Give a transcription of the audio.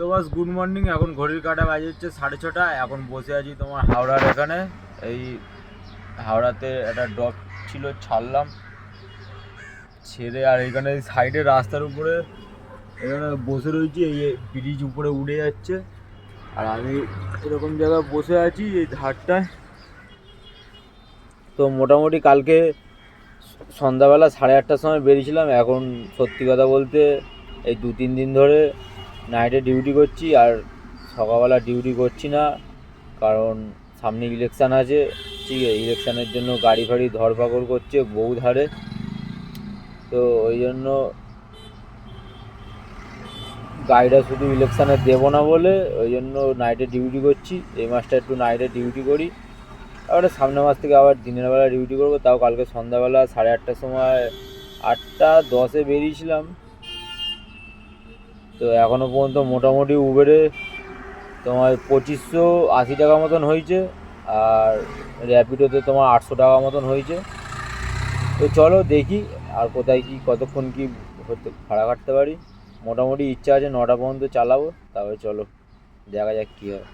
তো বাস good morning. এখন ঘড়ির কাঁটা বাজে হচ্ছে 6:30। এখন বসে আছি তোমার হাওড়ার এখানে। এই হাওড়াতে একটা ড্রপ ছিল, ছাড়লাম, ছেড়ে আর এখানে সাইডে রাস্তার উপরে এখানে বসে রয়েছি। এই ব্রিজ উপরে উড়ে যাচ্ছে আর আমি এরকম জায়গায় বসে আছি এই ধারটায়। তো মোটামুটি কালকে সন্ধ্যাবেলা 8:30টার সময় বেরিয়েছিলাম। এখন সত্যি কথা বলতে এই 2-3 দিন ধরে নাইটে ডিউটি করছি আর সকালবেলা ডিউটি করছি না, কারণ সামনে ইলেকশান আছে। ঠিক আছে, ইলেকশানের জন্য গাড়ি ফাড়ি ধরপাকড় করছে বহু ধারে। তো ওই জন্য গাড়িটা শুধু ইলেকশানে দেবো না বলে ওই জন্য নাইটে ডিউটি করছি। এই মাসটা একটু নাইটে ডিউটি করি, তারপরে সামনের মাস থেকে আবার দিনের বেলা ডিউটি করবো। তাও কালকে সন্ধ্যাবেলা 8:30টার সময় 8:10-এ বেরিয়েছিলাম। তো এখনও পর্যন্ত মোটামুটি উবেরে তোমার 2580 টাকা মতন হয়েছে, আর র্যাপিডোতে তোমার 800 টাকা মতন হয়েছে। তো চলো দেখি আর কোথায় কি কতক্ষণ কি ভাড়া কাটতে পারি। মোটামুটি ইচ্ছা আছে 9টা পর্যন্ত চালাবো, তারপরে চলো দেখা যাক কী হয়।